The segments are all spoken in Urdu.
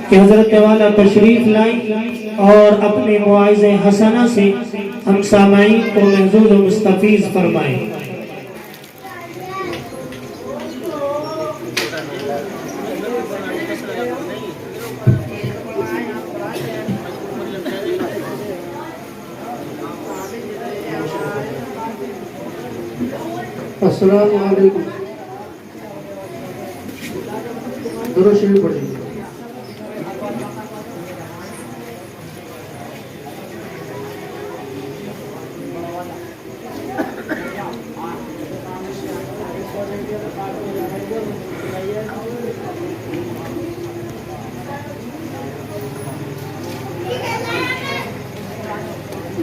کہ حضرت والا تشریف لائیں اور اپنے مواعظ حسنہ سے ہم سامعین کو محظوظ و مستفیض فرمائیں۔ السلام علیکم۔ درود شریف پڑھیں۔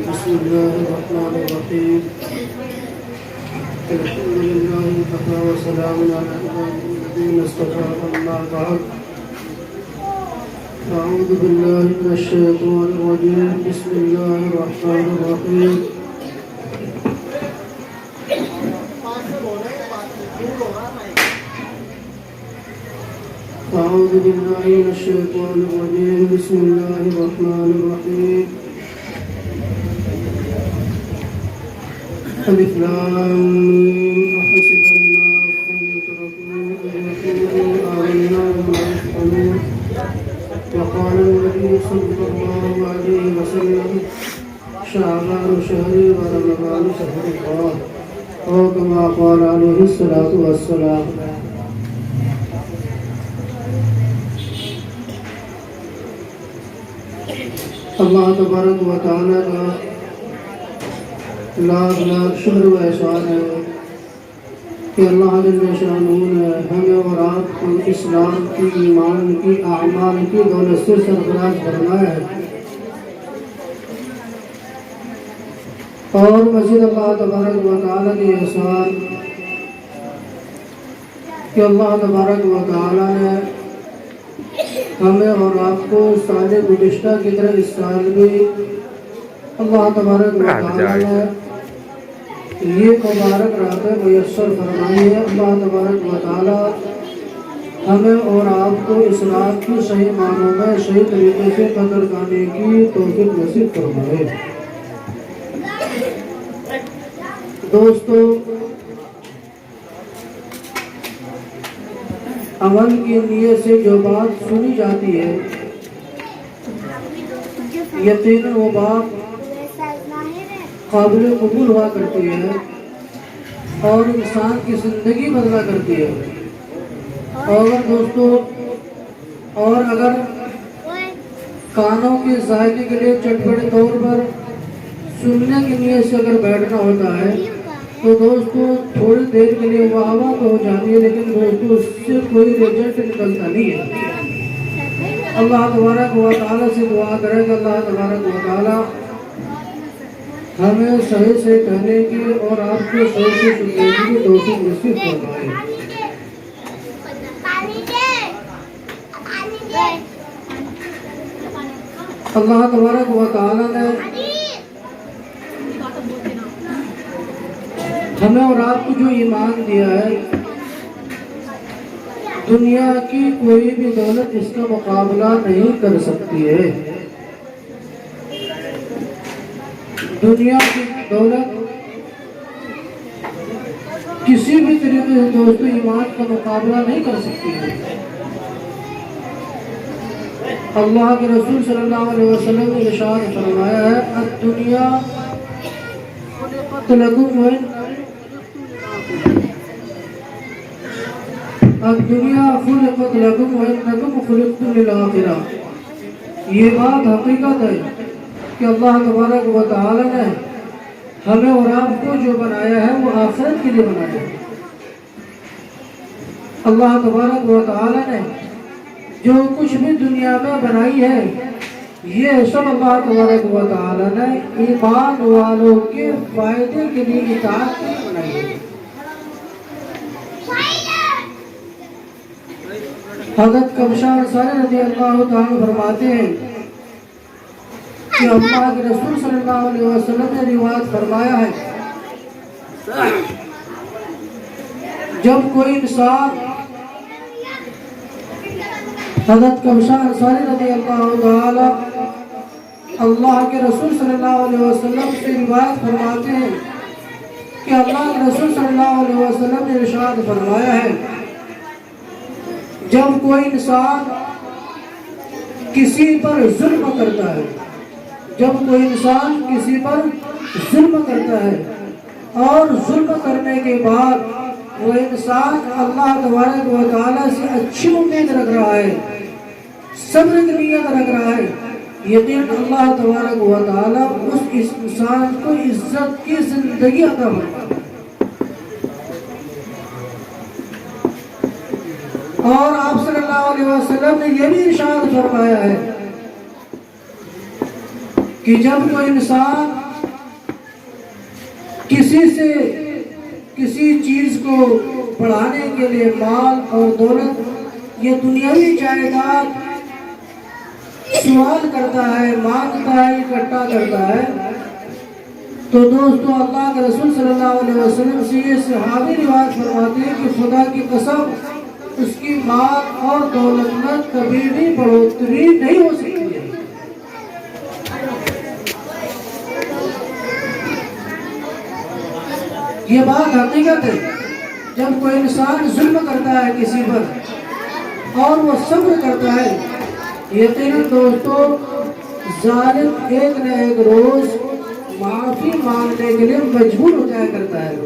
بسم اللہ الرحمن الرحیم۔ الحمد لله وكفى وسلام على عباده الذين اصطفى أما بعد أعوذ بالله من الشيطان الرجيم بسم الله الرحمن الرحيم أعوذ بالله من الشيطان الرجيم بسم الله الرحمن الرحيم الف لام میم احسب الناس ان يتركوا ان يقولوا آمنا وهم لا يفتنون وقال النبي صلى الله عليه وسلم شعبان شهري ورمضان شهر الله أو كما قال عليه الصلاة والسلام۔ اللہ تبارک و تعالی کا لاکھ لاکھ شکر و احسان ہے کہ اللہ جل شانہ نے ہمیں اور آپ کو اسلام کی، ایمان کی، اعمال کی دولت سے سرفراز فرمایا ہے، اور مزید اللہ تبارک و تعالیٰ کے احسان کہ اللہ تبارک و تعالیٰ نے ہمیں اور آپ کو سال گزشتہ کی طرح اس سال بھی اللہ تبارک و تعالیٰ نے یہ مبارک راتیں میسر فرمائی ہے۔ اللہ تبارک و تعالیٰ ہمیں اور آپ کو اس رات کی صحیح معنوں میں صحیح طریقے سے قدر کرنے کی توفیق نصیب فرمائے۔ دوستو، عمل کی نیت سے جو بات سنی جاتی ہے یقیناً وہ بات قابل قبول ہوا کرتی ہے اور انسان کی زندگی بدلا کرتی ہے۔ اور دوستو، اور اگر کانوں کے ذائقے کے لیے چٹپٹے طور پر سننے کی نیت سے اگر بیٹھنا ہوتا ہے تو دوستو تھوڑی دیر کے لیے وہ ہوا تو ہو جاتی ہے، لیکن دوستو اس سے کوئی رزلٹ نکلتا نہیں ہے۔ اللہ تبارک و تعالیٰ سے دعا کرے کہ اللہ تبارک و تعالیٰ ہمیں صحیح سے کہنے کی اور آپ کو صحیح سے سننے کی توفیق نصیب فرمائے۔ اللہ تبارک و تعالیٰ نے ہمیں اور آپ کو جو ایمان دیا ہے، دنیا کی کوئی بھی دولت اس کا مقابلہ نہیں کر سکتی ہے۔ دنیا کی دولت کسی بھی طریقے سے دوستو ایمان کا مقابلہ نہیں کر سکتی ہے۔ اللہ کے رسول صلی اللہ علیہ وسلم نے ارشاد فرمایا ہے الدنیا خلقت لکم وانکم خلقتم للآخرہ۔ یہ بات حقیقت ہے کہ اللہ تبارک و تعالیٰ نے ہمیں اور آپ کو جو بنایا ہے وہ آخرت کے لیے بنایا ہے۔ اللہ تبارک و تعالیٰ نے جو کچھ بھی دنیا میں بنائی ہے یہ سب اللہ تبارک و تعالیٰ نے ایمان والوں کے فائدے کے لیے اطاعت کے لیے بنائی ہے۔ حضرت کبشہ انصاری رضی اللہ تعالیٰ فرماتے ہیں کہ اللہ کے رسول صلی اللہ علیہ وسلم نے روایت فرمایا ہے جب کوئی انسان حضرت کبشہ انصاری رضی اللہ تعالی اللہ کے رسول صلی اللہ علیہ وسلم سے روایت فرماتے ہیں کہ اللہ کے رسول صلی اللہ علیہ وسلم نے ارشاد فرمایا ہے جب کوئی انسان کسی پر ظلم کرتا ہے، جب کوئی انسان کسی پر ظلم کرتا ہے اور ظلم کرنے کے بعد وہ انسان اللہ تبارک و تعالیٰ سے اچھی امید رکھ رہا ہے، صبر کی نیت رکھ رہا ہے، یقین اللہ تبارک و تعالیٰ اس انسان کو عزت کی زندگی عطا فرمائے۔ اور آپ صلی اللہ علیہ وسلم نے یہ بھی ارشاد فرمایا ہے کہ جب کوئی انسان کسی سے کسی چیز کو بڑھانے کے لیے مال اور دولت یہ دنیاوی جائیداد سوال کرتا ہے، مانگتا ہے، اکٹھا کرتا ہے، تو دوستو اللہ کے رسول صلی اللہ علیہ وسلم سے یہ صحابی روایت فرماتے ہیں کہ خدا کی قسم اس کی مال اور دولت میں کبھی بھی بڑھوتری نہیں ہو سکتی ہے۔ یہ بات حقیقت ہے۔ جب کوئی انسان ظلم کرتا ہے کسی پر اور وہ صبر کرتا ہے، یقیناً دوستو ظالم ایک نہ ایک روز معافی مانگنے کے لیے مجبور ہو جایا کرتا ہے۔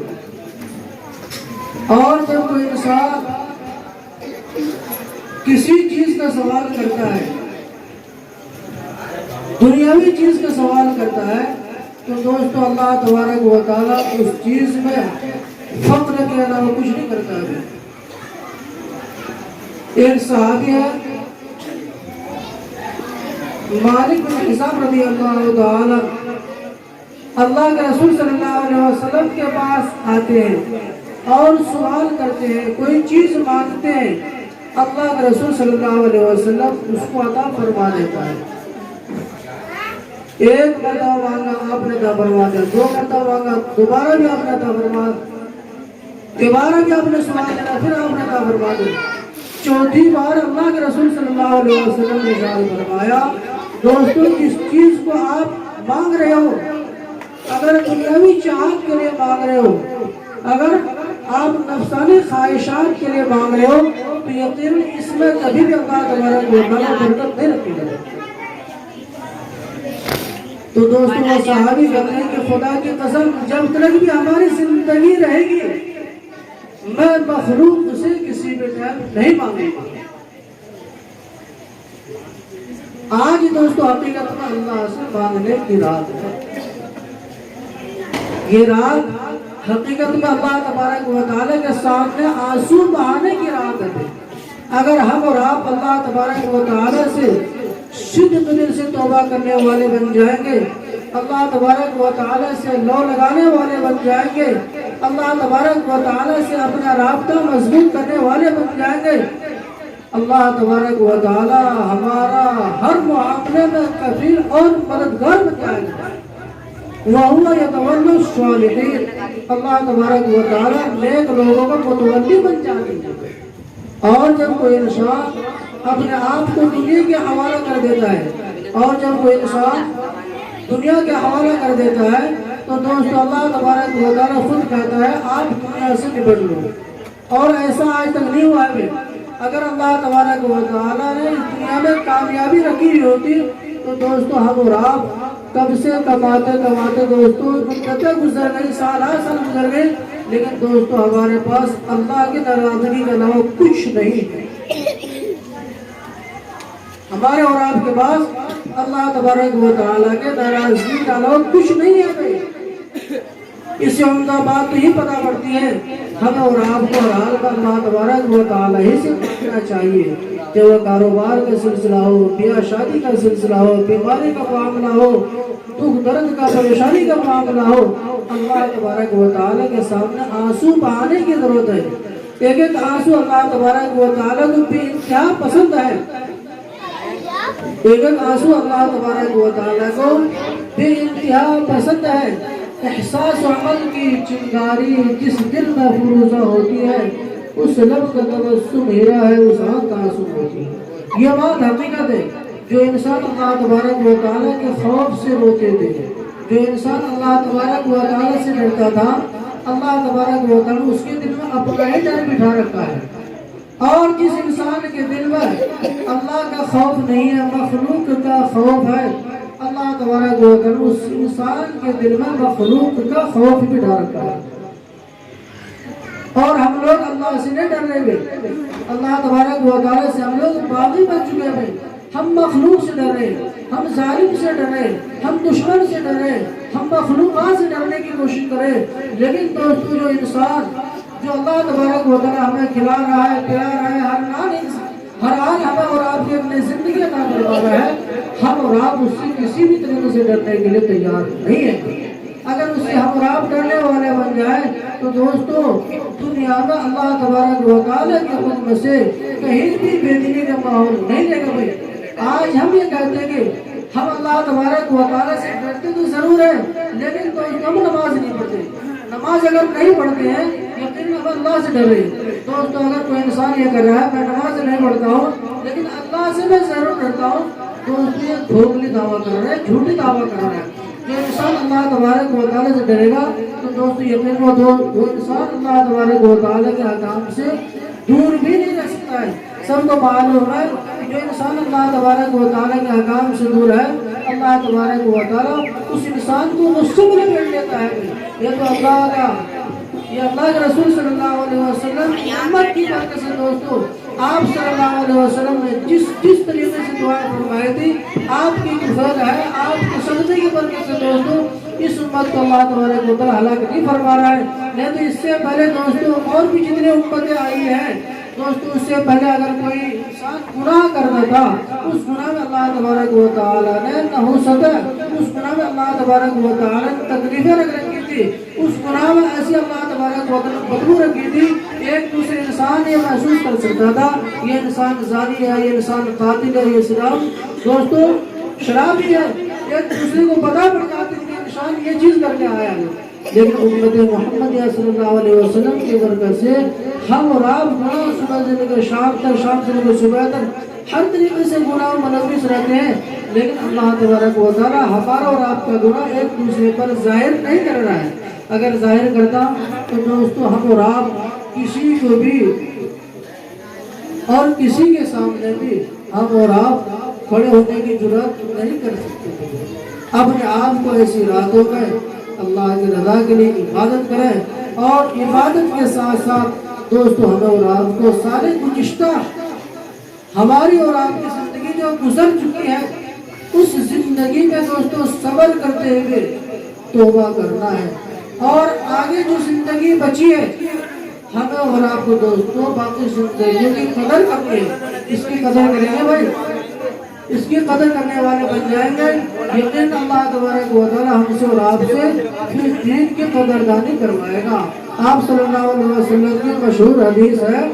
اور جب کوئی انسان کسی چیز کا سوال کرتا ہے، دنیاوی چیز کا سوال کرتا ہے، تو دوستو اللہ تبارک و تعالیٰ اس چیز میں فقر کے علاوہ کچھ نہیں کرتا ہے۔ ایک صحابی ہے مالک بن حساب رضی اللہ تعالیٰ، اللہ کے رسول صلی اللہ علیہ وسلم کے پاس آتے ہیں اور سوال کرتے ہیں، کوئی چیز مانگتے ہیں، اللہ کے رسول صلی اللہ علیہ وسلم اس کو عطا فرما دیتا ہے۔ ایک مرتبہ مانگا آپ نے عطا فرما دیا، دو مرتبہ مانگا دوبارہ بھی آپ نے عطا فرما دیا، دوبارہ بھی آپ نے سوال کیا پھر آپ نے عطا فرما دیا، چوتھی بار اللہ کے رسول صلی اللہ علیہ وسلم نے ارشاد فرمایا دوستو جس چیز کو آپ مانگ رہے ہو، اگر دنیاوی چاہت کے لیے مانگ رہے ہو، اگر آپ نفسانی خواہشات کے لیے مانگ رہے ہو، تو یقیناً اس میں کبھی بھی اللہ تبارک و تعالیٰ برکت نہیں رکھے گا۔ تو دوستو وہ صحابی کہتے ہیں کہ خدا کی قسم جب تک بھی ہماری زندگی رہے گی میں مخلوق سے کسی بھی ٹائم نہیں مانگوں گا۔ آج دوستو حقیقت میں اللہ سے مانگنے کی رات ہے۔ یہ رات حقیقت میں اللہ تبارک و تعالیٰ کے سامنے آنسو بہانے کی رات ہے۔ اگر ہم اور آپ اللہ تبارک و تعالیٰ سے صدق دل سے توبہ کرنے والے بن جائیں گے، اللہ تبارک و تعالیٰ سے لو لگانے والے بن جائیں گے، اللہ تبارک و تعالیٰ سے اپنا رابطہ مضبوط کرنے والے بن جائیں گے، اللہ تبارک و تعالیٰ ہمارا ہر معاملے میں کفیل اور مددگار بن جائے گا۔ وَهُوَ يَتَوَلَّى الصَّالِحِينَ، اللہ تبارک و تعالیٰ نیک لوگوں کا متولی بن جائے گا۔ اور جب کوئی انسان اپنے آپ کو دنیا کے حوالہ کر دیتا ہے، اور جب کوئی انسان دنیا کے حوالہ کر دیتا ہے، تو دوستو اللہ تبارک و تعالیٰ خود کہتا ہے آپ دنیا سے نبٹ لو۔ اور ایسا آج تک نہیں ہوا ہے۔ اگر اللہ تبارک و تعالیٰ نے اس دنیا میں کامیابی رکھی ہوتی تو دوستو ہم اور آپ کب سے کماتے کماتے دوستو مدتیں گزر گئی، سال گزر گئے، لیکن دوستو ہمارے پاس اللہ کی ناراضگی کے علاوہ کچھ نہیں ہے۔ ہمارے اور آپ کے پاس اللہ تبارک و تعالیٰ کے ناراضگی کے علاوہ کچھ نہیں ہے۔ اس سے عمدہ بات تو یہ پتہ پڑتی ہے ہمیں اور آپ کو ہر حال کا اللہ تبارک و تعالیٰ ہی سے پوچھنا چاہیے، کہ وہ کاروبار کا سلسلہ ہو، بیاہ شادی کا سلسلہ ہو، بیماری کا معاملہ ہو، دکھ درد کا پریشانی کا معاملہ ہو، اللہ تبارک و تعالیٰ کے سامنے آنسو بہانے کی ضرورت ہے۔ ایک ایک آنسو اللہ تبارک و تعالیٰ کو بے انتہا پسند ہے، ایک ایک آنسو اللہ تبارک و تعالیٰ کو بے انتہا پسند ہے۔ احساس عمل کی چنگاری جس دل میں فروزہ ہوتی ہے، اس لب کا تبسم ہیرا ہے، اس آنکھ کا آنسو ہوتی ہے۔ یہ بات حقیقت ہے. جو انسان اللہ تبارک و تعالیٰ کے خوف سے روتے تھے، جو انسان اللہ تبارک و تعالیٰ سے ڈرتا تھا، اللہ تبارک و تعالیٰ اس کے دل میں اپنا ہی ڈر بٹھا رکھا ہے. اور جس انسان کے دل میں اللہ کا خوف نہیں ہے، مخلوق کا خوف ہے، اللہ تبارک و تعالیٰ اس انسان کے دل میں مخلوق کا خوف بٹھا رکھا ہے. اور ہم لوگ اللہ سے نہیں ڈر رہے ہیں، اللہ تبارک و تعالیٰ سے ہم لوگ باغی بن چکے ہیں. ہم مخلوق سے ڈر رہے ہیں، ہم ظالم سے ڈر رہے ہیں، ہم دشمن سے ڈر رہے ہیں، ہم مخلوقات سے ڈرنے کی کوشش کریں. لیکن دوستو جو انسان جو اللہ تبارک و تعالیٰ ہمیں کھلا رہا ہے، پلا رہا ہے، ہر آن ہمیں اور آپ کی اپنی زندگی عطا کروا رہا ہے، ہم اور آپ اس سے کسی بھی طریقے سے ڈرنے کے لیے تیار نہیں ہیں. اگر اس سے ہم اور آپ ڈرنے والے بن جائیں تو دوستو دنیا میں اللہ تبارک و تعالیٰ کے حکم سے کہیں بھی بے دینی کا ماحول نہیں لے گا. بھائی آج ہم یہ کہتے ہیں کہ ہم اللہ تبارک و تعالیٰ سے ڈرتے تو ضرور ہیں، لیکن تو ہم نماز نہیں پڑھتے. نماز اگر نہیں پڑھتے ہیں یقین ہم اللہ سے ڈر رہے ہیں. دوستو اگر کوئی انسان یہ کر رہا ہے میں نماز نہیں پڑھتا ہوں لیکن اللہ سے میں ضرور ڈرتا ہوں، دوستو یہ کھوکھلی دعویٰ کر رہا ہے، جھوٹی دعویٰ کر رہا ہے. جو انسان اللہ تبارک و تعالیٰ سے ڈرے گا تو دوستو یقین وہ انسان اللہ تبارک و تعالیٰ کے احکام سے دور بھی نہیں رہ سکتا ہے. سب کو معلوم ہے جو انسان اللہ تبارک و تعالیٰ کے احکام سے دور ہے، اللہ تبارک و تعالیٰ اس انسان کو غصے میں پھیر لیتا ہے. یہ تو اللہ کے رسول صلی اللہ علیہ وسلم کی امت کی برکت سے. دوستو آپ صلی اللہ علیہ وسلم نے جس طریقے سے دعا فرمائی تھی، آپ کی فضل ہے، آپ کے صدقے کی برکت سے دوستو اس امت کو اللہ تبارک و تعالیٰ ہلاک نہیں فرما رہا ہے. نہیں تو اس سے پہلے دوستو اور بھی جتنے امتیں آئی ہیں دوستو، اس سے پہلے اگر کوئی انسان گناہ کرتا تھا اس گناہ میں اللہ تبارک و تعالیٰ نے نحوست، اس گناہ میں اللہ تبارک و تعالیٰ نے تکلیفیں رکھی تھی، اس گناہ میں ایسی اللہ تبارک و تعالیٰ نے بدبو رکھی تھی. ایک دوسرے انسان یہ محسوس کر سکتا تھا یہ انسان زانی ہے، یہ انسان قاتل ہے، یہ دوستو شرابی ہے. ایک دوسرے کو پتہ پڑ جاتی تھی کہ انسان یہ چیز کر کے آیا ہے. لیکن امت محمد صلی اللہ علیہ وسلم کی برکت سے ہم اور آپ گناہ صبح سے لے کر شام تک، شام سے لے کر صبح تک ہر طریقے سے گناہ ملوث رہتے ہیں. لیکن اللہ تبارک و تعالیٰ ہمارا اور آپ کا گناہ ایک دوسرے پر ظاہر نہیں کر رہا ہے. اگر ظاہر کرتا تو دوستو ہم اور آپ کسی کو بھی اور کسی کے سامنے بھی ہم اور آپ کھڑے ہونے کی جرات نہیں کر سکتے. اپنے آپ کو ایسی راتوں میں اللہ کی رضا کے لیے عبادت کریں، اور عبادت کے ساتھ ساتھ دوستو ہمیں اور آپ کو سارے گزشتہ ہماری اور آپ کی زندگی جو گزر چکی ہے اس زندگی میں دوستو صبر کرتے ہوئے توبہ کرنا ہے. اور آگے جو زندگی بچی ہے ہمیں اور آپ کو دوستو باقی زندگی کی قدر کرنی ہے. اس کی قدر کریں گے بھائی، اس کی قدر کرنے والے بن جائیں گے. یقین اللہ تبارک و تعالیٰ ہم سے اور آپ سے پھر دین کی قدردانی کروائے گا. آپ صلی اللہ علیہ وسلم کی مشہور حدیث ہے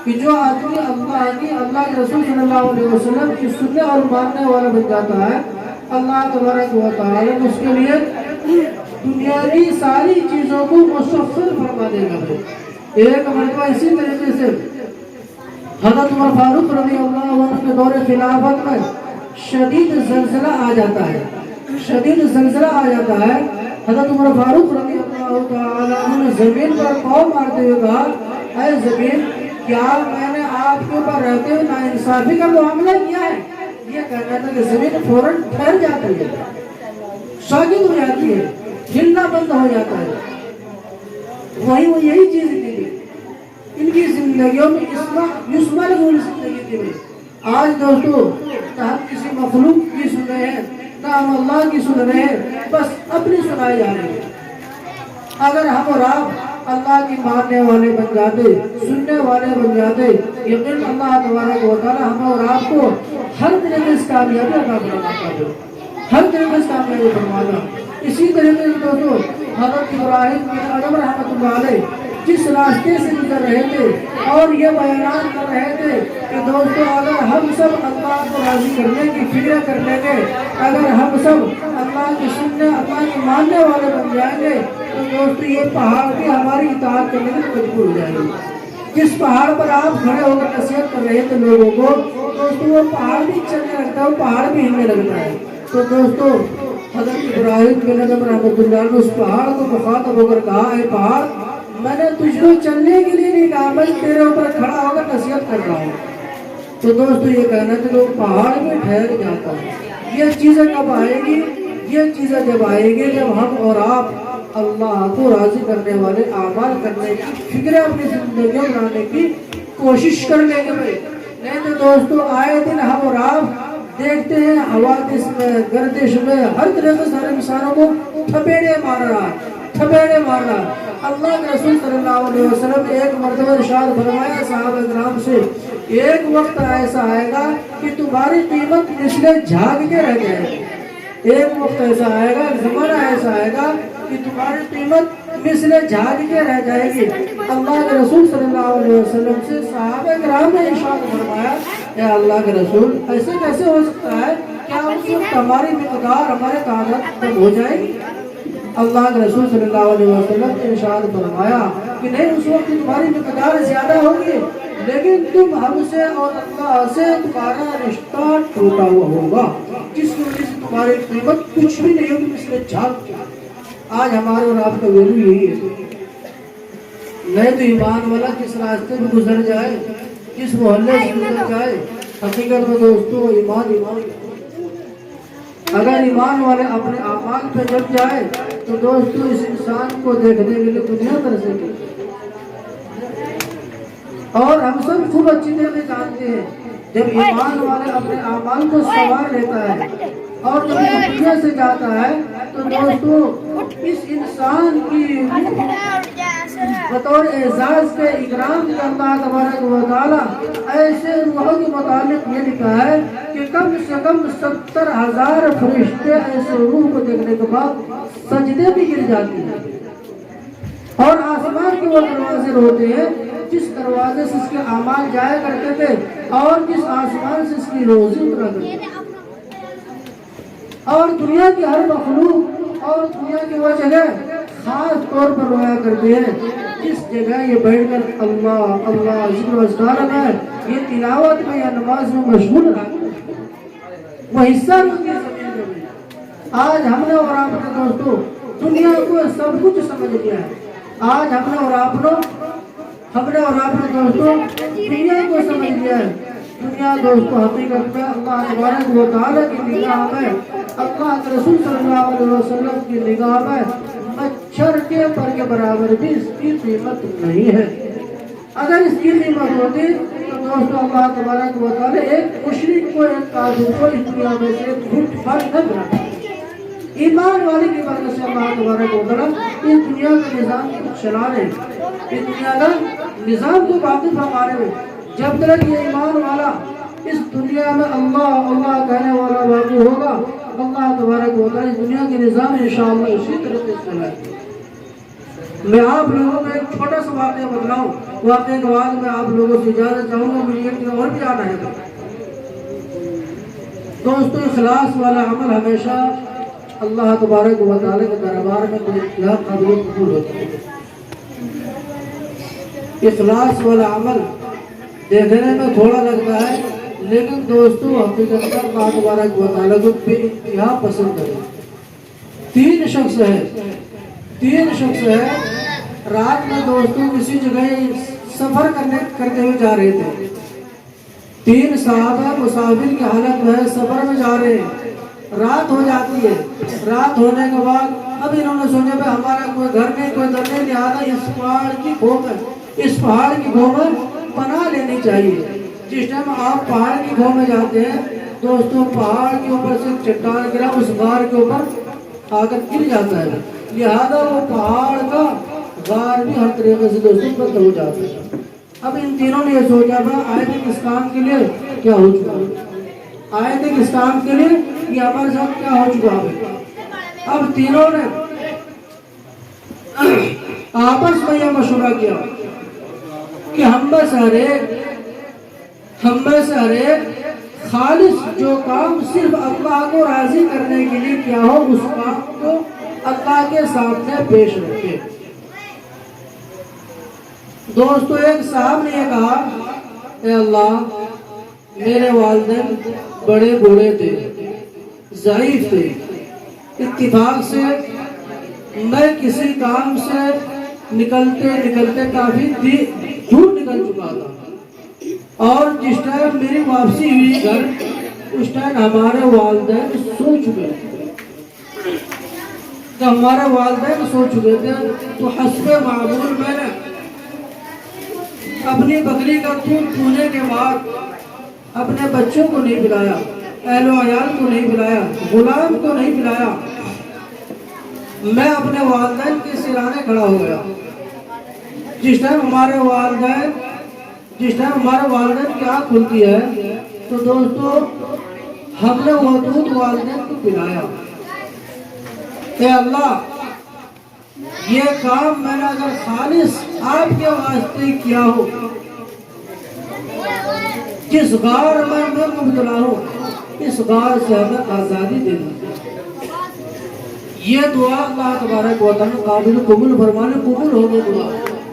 کہ جو آدمی اللہ کے رسول صلی اللہ علیہ وسلم کی سننے اور ماننے والا بن جاتا ہے، اللہ تبارک و تعالیٰ اس کے لیے دنیا کی ساری چیزوں کو مسخر فرما دے گا. ایک مرتبہ اسی طریقے سے حضرت عمر فاروق رضی اللہ عنہ کے دور خلافت میں شدید زلزلہ آ جاتا ہے. حضرت عمر فاروق رضی اللہ تعالیٰ عنہ نے زمین پر پاؤں مارتے ہوئے کہا، اے زمین کیا میں نے آپ کے اوپر رہتے ہوئے ناانصافی کا معاملہ کیا ہے؟ یہ کہنا تھا کہ زمین فوراً ٹھہر جاتی ہے، ساکت ہو جاتی ہے، ہلنا بند ہو جاتا ہے. وہ یہی چیز تھی ان کی زندگیوں میں یسمع لگول زندگی تھی. آج دوستو نہ ہم کسی مخلوق کی سن رہے ہیں نہ ہم اللہ کی سن رہے ہیں، بس اپنی سنائی جا رہی ہے. اگر ہم اور آپ اللہ کی ماننے والے بن جاتے، سننے والے بن جاتے، یقین اللہ تبارک و تعالیٰ ہمیں اور آپ کو ہر طریقے سے کامیابی عطا فرماتا ہے، ہر طریقے سے کامیابی فرماتا. اسی طریقے سے دوستو حضرت ابراہیم بن ادم رحمۃ اللہ علیہ جس راستے سے گزر رہے تھے اور یہ بیانات کر رہے تھے کہ دوستو اگر ہم سب اللہ کو راضی کرنے کی فکر کر لیں گے، اگر ہم سب اللہ کی سننے، اللہ کی ماننے والے بن جائیں گے تو دوستو یہ پہاڑ بھی ہماری اطاعت کرنے میں مجبور ہو جائے گی. جس پہاڑ پر آپ کھڑے ہو کر نصیحت کر رہے تھے لوگوں کو، دوستو وہ پہاڑ بھی چلنے لگتا ہے، وہ پہاڑ بھی ہلنے لگتا ہے۔ تو دوستو حضرت ابراہیم بن ادم رحمۃ اللہ علیہ نے اس پہاڑ کو مخاطب ہو کر کہا، اے پہاڑ، میں نے تجھ کو چلنے کے لیے نہیں کہا، میں تیرے اوپر کھڑا ہو کر نصیحت کر رہا ہوں۔ تو دوستو یہ کہنا ہے کہ وہ پہاڑ میں ٹھہر جاتا ہے۔ یہ چیزیں کب آئے گی؟ یہ چیزیں جب آئے گی جب ہم اور آپ اللہ کو راضی کرنے والے اعمال کرنے کی فکریں اپنی زندگی میں بنانے کی کوشش کر لیں گے بھائی۔ نہیں تو دوستو آئے دن ہم اور آپ دیکھتے ہیں حوادث میں، گردش میں، ہر طرح سے سارے انسانوں کو تھپیڑے مار رہا ہے، تھپیڑے مار رہا ہے۔ اللہ کے رسول صلی اللہ علیہ وسلم نے ایک مرتبہ ارشاد فرمایا صحابہ کرام سے، ایک وقت ایسا آئے گا کہ تمہاری قیمت مثل جھاگ کے رہ جائے گی۔ ایک وقت ایسا آئے گا، زمانہ ایسا آئے گا کہ تمہاری قیمت مثل جھاگ کے رہ جائے گی۔ اللہ کے رسول صلی اللہ علیہ وسلم سے صحابہ کرام نے ارشاد فرمایا، اے اللہ کے رسول، ایسے کیسے ہو سکتا ہے؟ کیا اس وقت ہماری مقدار، ہمارے تعداد کم ہو جائے گی؟ اللہ کے رسول صلی اللہ علیہ وسلم نے ارشاد فرمایا کہ نہیں، اس وقت تمہاری مقدار زیادہ ہوگی، لیکن تم ہم سے اور اللہ سے تمہارا رشتہ ٹوٹا ہوا ہوگا، جس کی وجہ سے تمہاری قیمت کچھ بھی نہیں ہوگی مثل جھاگ کی۔ آج ہمارے اور آپ کا ویلو یہی ہے۔ نہیں تو ایمان والا کس راستے میں گزر جائے، کس محلے سے گزر جائے، حقیقت میں دوستو ایمان اگر ایمان والے اپنے اعمال پہ جم جائے تو دوستو اس انسان کو دیکھنے کے لیے دنیا ترسے گی۔ اور ہم سب خوب اچھی طرح سے جانتے ہیں، جب ایمان والے اپنے اعمال کو سنوار لیتا ہے اور جب دنیا سے جاتا ہے تو دوستو اس انسان کی بطور اعزاز کے اکرام کے اللہ تبارک و تعالی ایسے روحوں کے متعلق یہ لکھا ہے کہ کم سے کم 70,000 فرشتے ایسے روح کو دیکھنے کے بعد سجدے بھی گر جاتی ہیں، اور آسمان کے وہ دروازے ہوتے ہیں جس دروازے سے اس کے اعمال جایا کرتے تھے اور جس آسمان سے اس کی روزی اترا کرتی تھی۔ اور دنیا کی ہر مخلوق اور دنیا کی وہ جگہ خاص طور پر رویا کرتے ہیں جس جگہ یہ بیٹھ کر اللہ اللہ ذکر و اذکار میں، یہ تلاوت میں یا نماز میں مشغول رہتے ہیں، وہ حصہ ان کی زمین میں بھی۔ آج ہم نے اور آپ نے دوستو دنیا کو سب کچھ سمجھ لیا ہے۔ آج ہم نے اور آپ نے دوستو دنیا کو سمجھ لیا ہے۔ دنیا دوستو حقیقت میں اللہ تبارک و تعالیٰ کی نگاہ میں، اللہ کے رسول صلی اللہ علیہ وسلم کی نگاہ میں مچھر کے پر کے برابر بھی اس کی قیمت نہیں ہے۔ اگر اس کی قیمت ہوتی تو دوستو اللہ تبارک و تعالیٰ ایک مشرک کو، ایک کافر کو اس دنیا میں سے گھٹ پھٹ نہ بناتا۔ ایمان والے کی برکت سے اللہ تبارک و تعالیٰ اس دنیا کا نظام کو چلا رہے ہیں، اس دنیا کا نظام کو باقی فرما رہے ہیں۔ جب تک یہ ایمان والا اس دنیا میں اللہ اللہ کہنے والا باقی ہوگا، اللہ تبارک و تعالیٰ اس دنیا کے نظام انشاءاللہ اسی طریقے سے چلائے گا۔ میں آپ لوگوں کو ایک چھوٹا سا واقعہ بتلاؤں، واقعے کے بعد میں آپ لوگوں سے اجازت چاہوں گا، مجھے ایک اور بھی آنا ہے۔ دوستو اخلاص والا عمل ہمیشہ اللہ تبارک و تعالیٰ کے دربار میں انتہا قابل قبول ہوتا ہے۔ اخلاص والا عمل دیکھنے میں تھوڑا لگتا ہے، لیکن دوستو حقیقت میں اللہ تبارک و تعالیٰ کو بے انتہا پسند ہے۔ تین شخص ہے، رات میں دوستو کسی جگہ سفر کرتے ہوئے جا رہے تھے۔ تین صحابہ مسافر کی حالت میں سفر میں جا رہے ہیں، رات ہو جاتی ہے۔ رات ہونے کے بعد اب انہوں نے سوچا کہ ہمارا کوئی گھر نہیں، کوئی در نہیں، لہٰذا اس پہاڑ کی گھو میں پناہ لینی چاہیے۔ جس ٹائم آپ پہاڑ کی گھو میں جاتے ہیں دوستو، پہاڑ کے اوپر سے چٹان گرا اس غار کے اوپر آ کر گر جاتا ہے، لہذا وہ پہاڑ کا غار بھی ہر طریقے سے دوستو بند ہو جاتا ہے۔ اب ان تینوں نے یہ سوچا تھا آئے تھے کس کام کے لیے، کیا ہو چکا، آئے تھے کس کام کے لیے، یہ ہمارے ساتھ کیا ہو چکا ہے۔ اب تینوں نے آپس میں یہ مشورہ کیا کہ ہم میں سے ہر ایک خالص جو کام صرف اللہ کو راضی کرنے کے لیے کیا ہو، اس کام کو اللہ کے سامنے پیش رکھے۔ دوستو ایک صاحب نے یہ کہا اے اللہ میرے والدین بڑے بوڑھے تھے، ضعیف تھے، اتفاق سے میں کسی کام سے نکلتے نکلتے کافی دور نکل چکا تھا، اور جس ٹائم میری واپسی ہوئی گھر اس ٹائم ہمارے والدین سو چکے تھے۔ جب ہمارے والدین سو چکے تھے تو حسب معمول میں نے اپنی بکری کا دودھ پینے کے بعد اپنے بچوں کو نہیں پلایا، اہل و عیال کو نہیں پلایا، غلام کو نہیں پلایا، میں اپنے والدین کے سرانے کھڑا ہو گیا۔ جس ٹائم ہمارے والدین کی آنکھ کھلتی ہے تو دوستو ہم نے وہ دودھ والدین کو پلایا۔ اے اللہ یہ کام میں نے اگر خالص آپ کے واسطے کیا ہو، جس غار میں مبتلا ہوں اس غار سے ہمیں آزادی دے دی۔ یہ دعا اللہ تبارک و تعالیٰ قابل قبول فرمانے قبول ہو گئی دعا،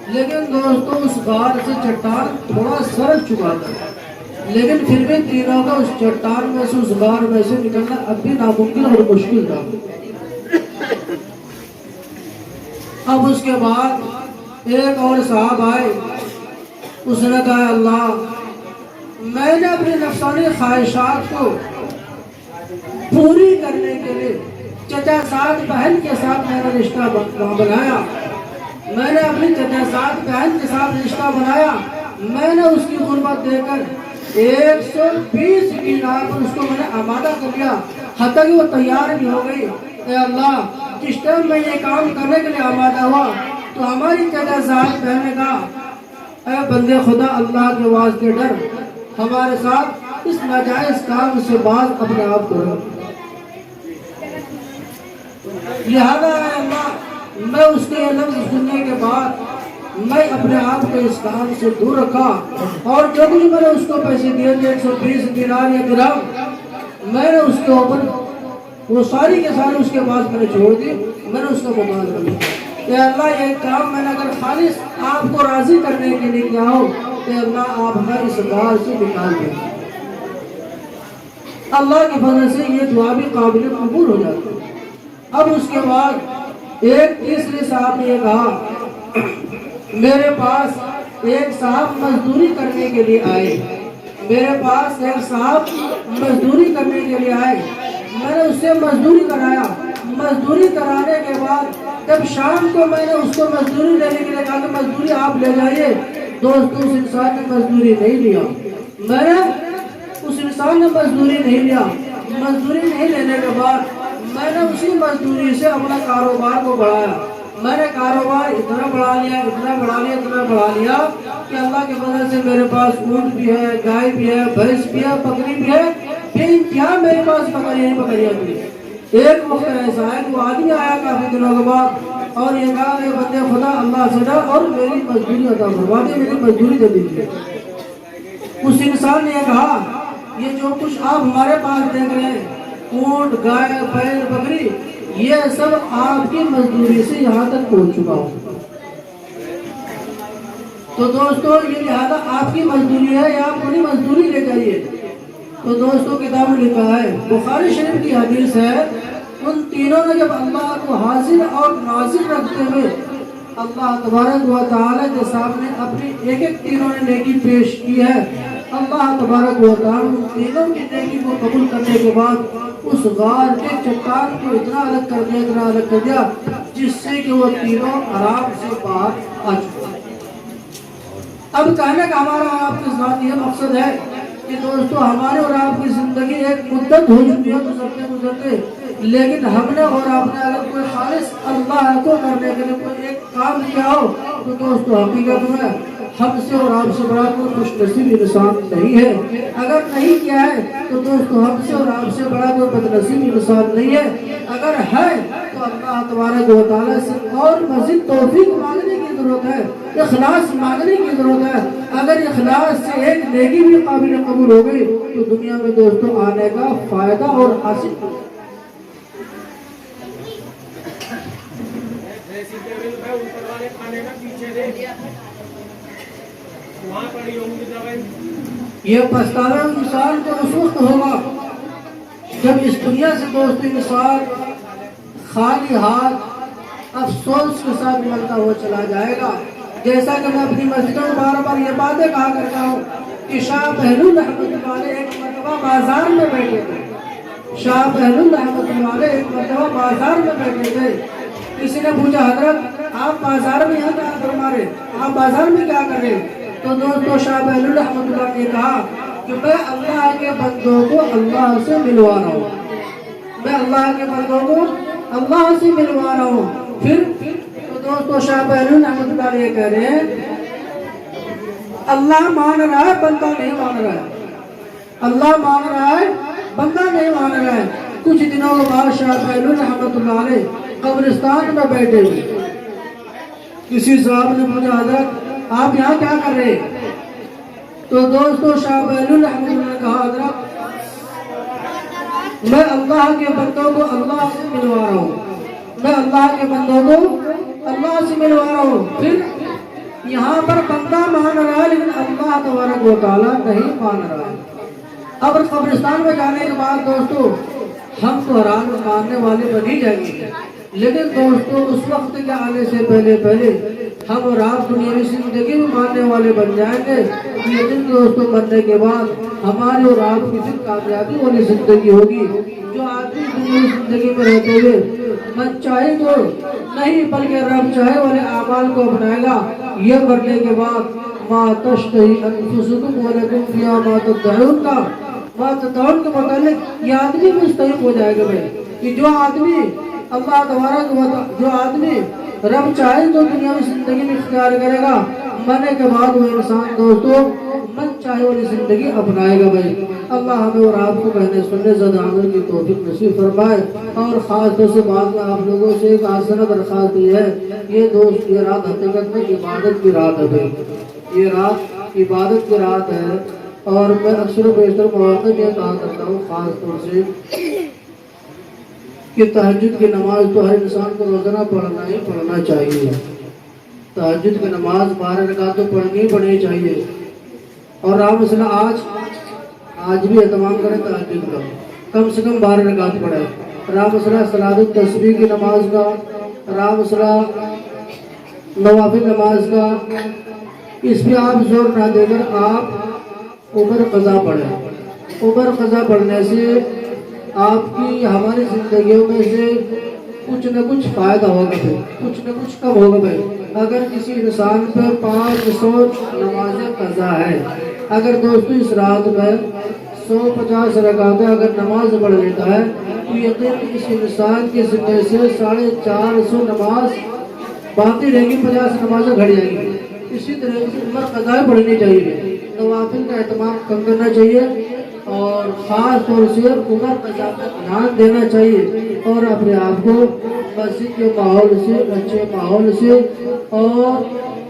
لیکن دوستو اس غار سے چٹان تھوڑا سرک چکا تھا، لیکن پھر بھی تینوں کا اس چٹان میں سے اس غار میں سے نکلنا اب بھی ناممکن اور مشکل تھا۔ اب اس کے بعد ایک اور صاحب آئے، اس نے کہا اللہ میں نے اپنی نفسانی خواہشات کو پوری کرنے کے لیے چچا سات بہن کے ساتھ میں نے رشتہ بنایا، میں نے اپنی چچا سات بہن کے ساتھ رشتہ بنایا، میں نے اس کی غربت دے کر 120 دینار پر اس کو میں نے آمادہ کر لیا، حتیٰ کہ وہ تیار بھی ہو گئی۔ اے اللہ جس ٹائم میں یہ کام کرنے کے لیے آمادہ ہوا تو ہماری چچا سات بہن نے کہا اے بندے خدا اللہ کے واسطے ڈر، ہمارے ساتھ اس ناجائز کام سے باز اپنے آپ کو رکھ، لہذا اے اللہ میں اس کے لفظ سننے کے بعد میں اپنے آپ کو اس کام سے دور رکھا، اور جو کچھ میں نے اس کو پیسے دیے تھے 120 دینار یا درہم، میں نے اس کے اوپر وہ ساری کے ساری اس کے پاس میں نے چھوڑ دی، میں نے اس کا مقابلہ کر لیا۔ اے اللہ یہ کام میں نے اگر خالص آپ کو راضی کرنے کے لیے کیا ہو اے اللہ آپ ہمیں اس غار سے نکال دیں۔ اللہ کی فضل سے یہ دعا بھی قابل قبول ہو جاتی ہے۔ اب اس کے بعد ایک تیسرے صاحب نے یہ کہا میرے پاس ایک صاحب مزدوری کرنے کے لیے آئے، میرے پاس ایک صاحب مزدوری کرنے کے لیے آئے، میں نے اس سے مزدوری کرایا، مزدوری کرانے کے بعد جب شام کو میں نے اس کو مزدوری لینے کے لیے کہا کہ مزدوری آپ لے جائیے، دوستو اس انسان نے مزدوری نہیں لیا، میں نے اس انسان نے مزدوری نہیں لیا، مزدوری نہیں لینے کے بعد میں نے اسی مزدوری سے اپنا کاروبار کو بڑھایا، میں نے کاروبار اتنا بڑھا لیا اتنا بڑھا لیا اتنا بڑھا لیا کہ اللہ کے فضل سے میرے پاس اونٹ بھی ہے، گائے بھی ہے، بھینس بھی ہے، بکری بھی ہے، بے انتہا میرے پاس بکریاں بھی۔ ایک وقت ایسا ہے کہ وہ آدمی آیا کافی دنوں کے بعد اور یہ کہا کہ بندے خدا اللہ سے ڈر اور میری مزدوری عطا فرما دے، میری مزدوری دے دیجیے۔ اس انسان نے یہ کہا یہ جو کچھ آپ ہمارے پاس دیکھ رہے ہیں اونٹ، گائے، بیل، بکری، یہ سب آپ کی مزدوری سے یہاں تک پہنچ چکا ہوں۔ تو دوستو یہ لہذا آپ کی مزدوری ہے یا آپ اپنی مزدوری لے جائیے۔ تو دوستو کتاب میں لکھا ہے، بخاری شریف کی حدیث ہے، ان تینوں نے جب اللہ کو حاضر اور ناظر رکھتے ہوئے اللہ تبارک و تعالیٰ کے سامنے اپنی ایک ایک تینوں نے نیکی پیش کی ہے، اللہ تبارک و تعالیٰ ان تینوں کی نیکی کو قبول کرنے کے بعد اس غار کے چٹان کو اتنا الگ کر دیا، اتنا الگ کر دیا جس سے کہ وہ تینوں آرام سے باہر آ چکے۔ اب کہنے کا ہمارا آپ کے ساتھ یہ مقصد ہے کہ دوستو ہمارے اور آپ کی زندگی ایک مدت ہو چکی ہے گزرتے، لیکن ہم نے اور آپ نے اگر کوئی خالص اللہ کو کرنے کے لیے کوئی ایک کام کیا ہو تو دوستو حقیقت میں ہم سے اور آپ سے بڑا کوئی خوش نصیب انسان نہیں ہے۔ اگر نہیں کیا ہے تو دوستو ہم سے اور آپ سے بڑا کوئی بد نصیب انسان نہیں ہے، اگر ہے تو اللہ تبارک و تعالیٰ سے اور مزید توفیق مانگنے کی ضرورت ہے، اخلاص مانگنے کی ضرورت ہے۔ اگر اخلاص سے ایک نیکی بھی قابل قبول ہو گئی تو دنیا میں دوستو آنے کا فائدہ اور حاصل ہو۔ یہ پچھتاوا انسان کو اس وقت ہوگا جب اس دنیا سے دوست انسان خالی ہاتھ افسوس کے ساتھ ملتا ہوا چلا جائے گا. جیسا کہ میں اپنی مسجدوں میں بار بار یہ باتیں کہا کرتا ہوں کہ شاہ بہلول رحمۃ اللہ علیہ ایک مرتبہ بازار میں بیٹھے تھے. شاہ بہلول رحمۃ اللہ علیہ ایک مرتبہ بازار میں بیٹھے تھے. کسی نے پوچھا حضرت آپ بازار میں یہاں کیا فرما رہے, آپ بازار میں کیا کر رہے؟ تو دوستو شاہ بہلول رحمۃ اللہ نے کہا کہ میں اللہ کے بندوں کو اللہ سے ملوا رہا ہوں, میں اللہ کے بندوں کو اللہ سے ملوا رہا ہوں. پھر تو دوستو شاہ بہلول رحمۃ اللہ علیہ کہہ رہے ہیں اللہ مان رہا ہے بندہ نہیں مان رہا ہے, اللہ مان رہا ہے بندہ نہیں مان رہا ہے. کچھ دنوں کے بعد شاہ بہلول رحمۃ اللہ علیہ قبرستان میں بیٹھے ہوئے. کسی صاحب نے پوچھا حضرت آپ یہاں کیا کر رہے ہیں؟ تو دوستو شاہ بہلول رحمۃ اللہ نے کہا حضرت میں اللہ کے بندوں کو اللہ سے ملوا رہا ہوں, میں اللہ کے بندوں کو اللہ سے ملوا رہا ہوں. پھر یہاں پر بندہ مان رہا ہے لیکن اللہ تبارک و تعالیٰ نہیں مان رہا ہے. اب قبرستان میں جانے کے بعد دوستو ہم تو حرام ماننے والے بن ہی جائیں گے, لیکن دوستو اس وقت کے آنے سے پہلے ہم اور آپ دنیاوی زندگی میں ماننے والے بن جائیں گے. یہ دن دوستو مرنے کے بعد ہماری اور آپ کی دن کامیابی والی زندگی ہوگی. جو آدمی دنیاوی زندگی میں رہتے ہوئے من چاہے کو نہیں بلکہ رب چاہے والے اعمال کو اپنائے گا, یہ مرنے کے بعد ما تشتہی انفسکم ولکم فیہا ما تدعون کا ما تدعون کے متعلق یہ آدمی مستحق ہو جائے گا بھائی کہ جو آدمی اللہ تبارک و تعالیٰ جو آدمی رب چاہے تو دنیاوی زندگی میں اختیار کرے گا, مرنے کے بعد وہ انسان دوستو من چاہے والی زندگی اپنائے گا بھائی. اللہ ہمیں اور آپ کو کہنے سننے زیادہ عمل کی توفیق نصیب فرمائے. اور خاص طور سے بعد میں آپ لوگوں سے ایک آسنہ درخواست کی ہے, یہ دوست یہ رات حقیقت میں عبادت کی رات ہے بھائی, یہ رات عبادت کی رات ہے. اور میں اکثر و بیشتر مواقع میں کہا کرتا ہوں خاص طور سے کہ تہجد کی نماز تو ہر انسان کو روزانہ پڑھنا ہی پڑھنا چاہیے. تہجد کی نماز 12 رکعت تو پڑھنی چاہیے. اور آپ مثلا آج بھی اہتمام کریں تہجد کا, کم سے کم 12 رکعت پڑھیں. رام مثلا صلاۃ التسبیح کی نماز کا, رام مثلا نوافل نماز کا, اس پہ آپ زور نہ دے کر آپ عمر قضا پڑھیں. عمر قضا پڑھنے سے آپ کی ہماری زندگیوں میں سے کچھ نہ کچھ فائدہ ہوگا بھائی, کچھ نہ کچھ کم ہوگا بھائی. اگر کسی انسان پر 500 نمازیں قضا ہے, اگر دوستو اس رات میں 150 رکعتیں اگر نماز پڑھ لیتا ہے تو یقین اس انسان کی زندگی سے 450 نماز باقی رہے گی, 50 نمازیں گھڑ جائیں گی. اسی طرح سے عمر قضا پڑھنی چاہیے, نوافل کا اہتمام کم کرنا چاہیے اور خاص طور سے عمر قضا پر دھیان دینا چاہیے. اور اپنے آپ کو مسجد کے ماحول سے, اچھے ماحول سے اور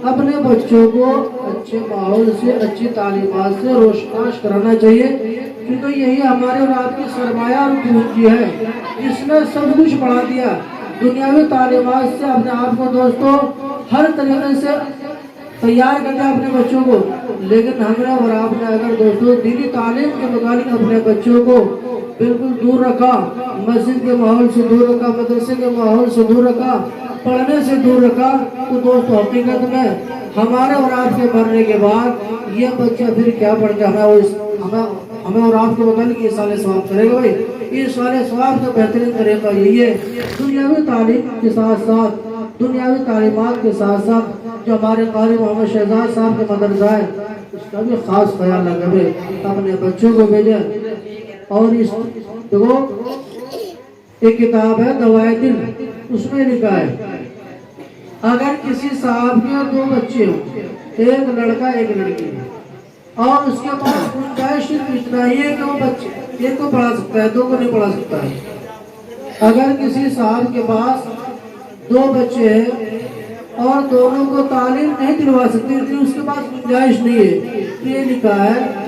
اپنے بچوں کو اچھے ماحول سے, اچھی تعلیمات سے روشناس کرانا چاہیے, کیونکہ یہی ہمارے اور آپ کی سرمایہ اور پونجی ہے جس نے سب کچھ بڑھا دیا. دنیاوی تعلیمات سے اپنے آپ کو دوستو ہر طریقے سے تیار کرنا اپنے بچوں کو, لیکن ہم نے اور آپ نے اگر دوستو دینی تعلیم کے متعلق اپنے بچوں کو بالکل دور رکھا, مسجد کے ماحول سے دور رکھا, مدرسے کے ماحول سے دور رکھا, پڑھنے سے دور رکھا, تو دوستو حقیقت میں ہمارے اور آپ کے مرنے کے بعد یہ بچہ پھر کیا پڑھ کے ہمیں اور آپ کے متعلق یہ سال ثواب کرے گا بھائی. یہ سال ثواب کا بہترین طریقہ یہی ہے دنیاوی تعلیم کے ساتھ ساتھ, دنیاوی تعلیمات کے ساتھ ساتھ جو ہمارے قاری محمد شہزاد صاحب کے مدرسہ ہے اس کا بھی خاص خیال رکھیں, اپنے بچوں کو بھیجیں. اور اس دیکھو ایک کتاب ہے دوائے دل, اس میں لکھا ہے اگر کسی صاحب کے 2 بچے ہوں, ایک لڑکا ایک لڑکی, اور اس کے پاس گنجائش صرف اتنا ہی ہے کہ وہ بچے ایک کو پڑھا سکتا ہے, 2 کو نہیں پڑھا سکتا ہے. اگر کسی صاحب کے پاس 2 بچے ہیں اور دونوں کو تعلیم نہیں دلوا سکتے, اس کے پاس گنجائش نہیں ہے, یہ لکھا ہے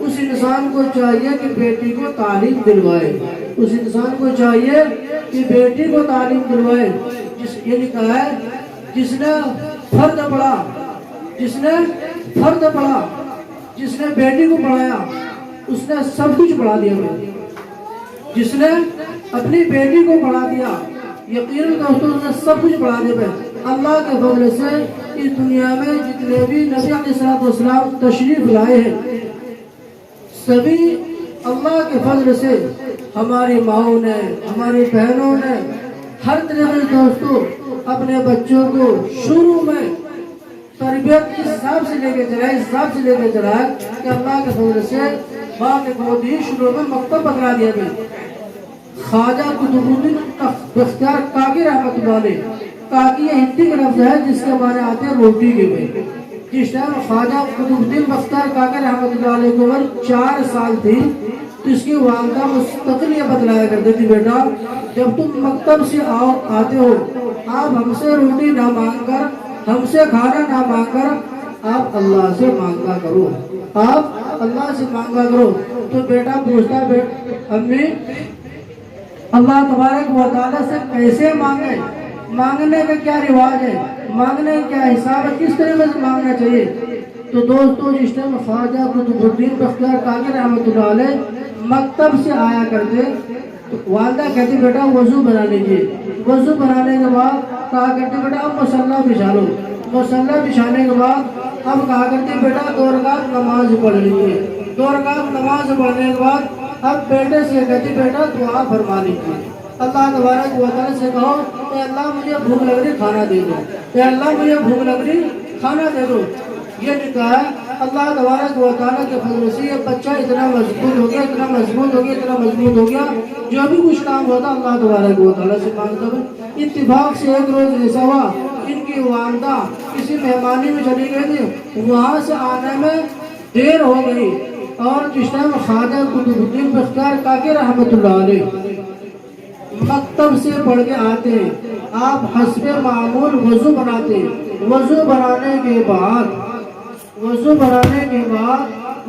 اس انسان کو چاہیے کہ بیٹی کو تعلیم دلوائے, اس انسان کو چاہیے کہ بیٹی کو تعلیم دلوائے. یہ لکھا ہے جس نے فرض پڑھا, جس نے فرد پڑھا، جس نے بیٹی کو پڑھایا اس نے سب کچھ پڑھا دیا بھائی۔ جس نے اپنی بیٹی کو پڑھا دیا یقیناً دوستوں نے سب کچھ پڑھا دیا بھائی۔ اللہ کے فضل سے اس دنیا میں جتنے بھی نبی علیہ السلام تشریف لائے ہیں سبھی اللہ کے فضل سے ہماری ماؤں نے، ہماری بہنوں نے ہر طریقے سے دوستوں اپنے بچوں کو شروع میں تربیت اس حساب سے لے کے چلائے، اس حساب سے لے کے چلائے کہ اللہ کے فضل سے ماں کے بہت ہی شروع میں مکتب پکڑا دیا گیا۔ خواجہ قطب الدین بختیار کاکی رحمۃ اللہ علیہ، کاکی یہ ہندی کا لفظ ہے جس کے معنی آتے ہیں روٹی کے میں۔ جس ٹائم خواجہ قطب الدین بختیار کاکی رحمۃ اللہ علیہ کو عمر 4 سال تھی تو اس کی والدہ مستقل یہ بتلایا کرتی تھی، بیٹا جب تم مکتب سے آتے ہو آپ ہم سے روٹی نہ مانگ کر، ہم سے کھانا نہ مانگ کر آپ اللہ سے مانگا کرو، آپ اللہ سے مانگا کرو۔ تو بیٹا پوچھتا امی اللہ تبارک و تعالیٰ سے کیسے مانگے، مانگنے کا کیا رواج ہے، مانگنے کا کیا حساب ہے، کس طریقے سے مانگنا چاہیے؟ تو دوستو جس ٹائم خواجہ قطب الدین بختیار کاکی رحمۃ اللہ علیہ مکتب سے آیا کرتے تو والدہ کہتی بیٹا وضو بنا لیجیے، وضو بنانے کے بعد کہا کرتے بیٹا اب مصلی بچھا لو، مصلی بچھانے کے بعد اب کہا کرتے بیٹا 2 رکعت نماز پڑھ لیجیے، 2 رکعت نماز پڑھنے کے بعد اب بیٹے سے کہتی بیٹا دعا فرما لیجیے، اللہ تبارک و تعالیٰ سے کہو اے اللہ مجھے بھوک لگ رہی کھانا دے دو، اے اللہ مجھے بھوک لگ رہی کھانا دے دو۔ یہ نکاح ہے اللہ تبارک و تعالیٰ کے فضل سے یہ بچہ اتنا مضبوط ہو گیا، اتنا مضبوط ہو گیا، اتنا مضبوط ہو گیا، جو بھی کچھ کام ہوتا اللہ تبارک و تعالیٰ سے مانگتا ہے۔ اتفاق سے ایک روز ایسا ہوا ان کی والدہ کسی مہمانی میں چلی گئی تھی، وہاں سے آنے میں دیر ہو گئی اور جس ٹائم خواجہ قطب الدین بختیار کاکی رحمۃ اللہ علیہ مکتب سے پڑھ کے آتے ہیں، آپ حسب معمول وضو بناتے ہیں، وضو بنانے کے بعد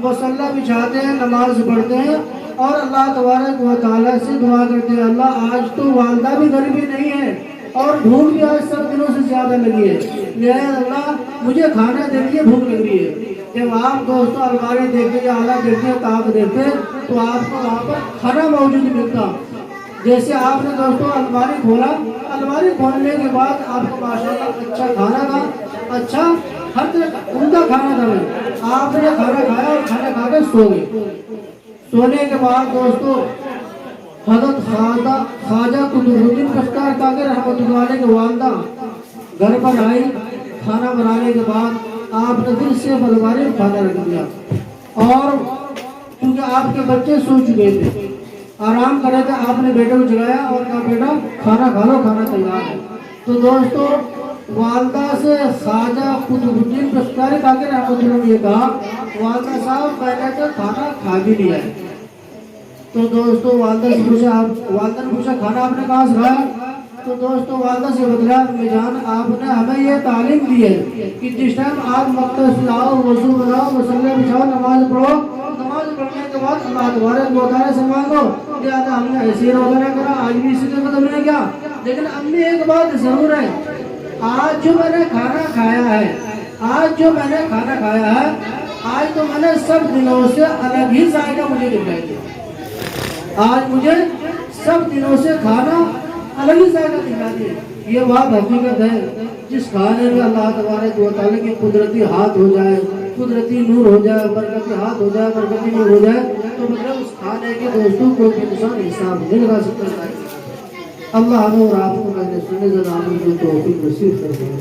مصلی بچھاتے ہیں، نماز پڑھتے ہیں اور اللہ تبارک و تعالیٰ سے دعا کرتے ہیں اللہ آج تو والدہ بھی گھر بھی نہیں ہے اور بھوک بھی آج سب دنوں سے زیادہ لگی ہے، لہذا اللہ مجھے کھانا دے دیجیے، بھوک لگ رہی ہے۔ جب آپ دوستوں الماری دیکھتے یا آلہ دیکھتے تاپ دیکھتے تو آپ کو وہاں پر کھانا موجود ملتا۔ جیسے آپ نے دوستوں الماری کھولا، الماری کھولنے کے بعد آپ کو ماشاءاللہ اچھا کھانا تھا، اچھا ہر طرح عمدہ کھانا تھا، آپ نے کھانا کھایا اور کھانا کھا کے سو گئے۔ سونے کے بعد دوستوں حضرت خواجہ قطب الدین بختیار کاکی رحمۃ اللہ علیہ کی والدہ گھر پر آئی، کھانا بنانے کے بعد آپ نے پھر سے الماری میں کھانا رکھ دیا اور کیونکہ آپ کے بچے سو چکے تھے، آرام کر رہے تھے، آپ نے بیٹے کو جگایا اور کہا بیٹا کھانا کھا لو، کھانا تیار ہے۔ تو دوستو والدہ سے خواجہ قطب الدین بختیار کاکی رحمۃ اللہ نے یہ کہا والدہ صاحب میں نے تو کھانا کھا بھی لیا ہے۔ تو دوستو والدہ سے پوچھا، والدہ نے پوچھا کھانا آپ نے کہاں سے کھایا؟ تو دوستو والدہ سے بتلایا امی جان آپ نے ہمیں یہ تعلیم دی ہے کہ جس ٹائم آپ مکتب سے آؤ، وضو بناؤ، مصلی بچھاؤ، نماز پڑھو، نماز پڑھنے کے بعد اللہ تبارک و تعالیٰ سے مانگو۔ لہٰذا ہم نے ایسے روزہ نہ کرا، آج بھی اسی طرح ہم نے کیا، لیکن امی ایک بات ضرور ہے، آج جو میں نے کھانا کھایا ہے، آج تو میں نے سب دنوں سے الگ ہی ذائقہ مجھے دکھائی دیا، آج مجھے سب دنوں سے کھانا الگ ہی ذائقہ دکھا دیا۔ یہ بات حقیقت ہے، جس کھانے میں اللہ تبارک و تعالیٰ کی قدرتی ہاتھ ہو جائے، قدرتی نور ہو جائے، برکتی ہاتھ ہو جائے، برکتی نور ہو جائے تو مطلب اس کھانے کے دوستوں کو انسان حساب نہیں لگا سکتا ہے۔ اللہ ہمیں اور آپ کو کہنے سننے زیادہ آمین کو توفیق نصیب فرمائے۔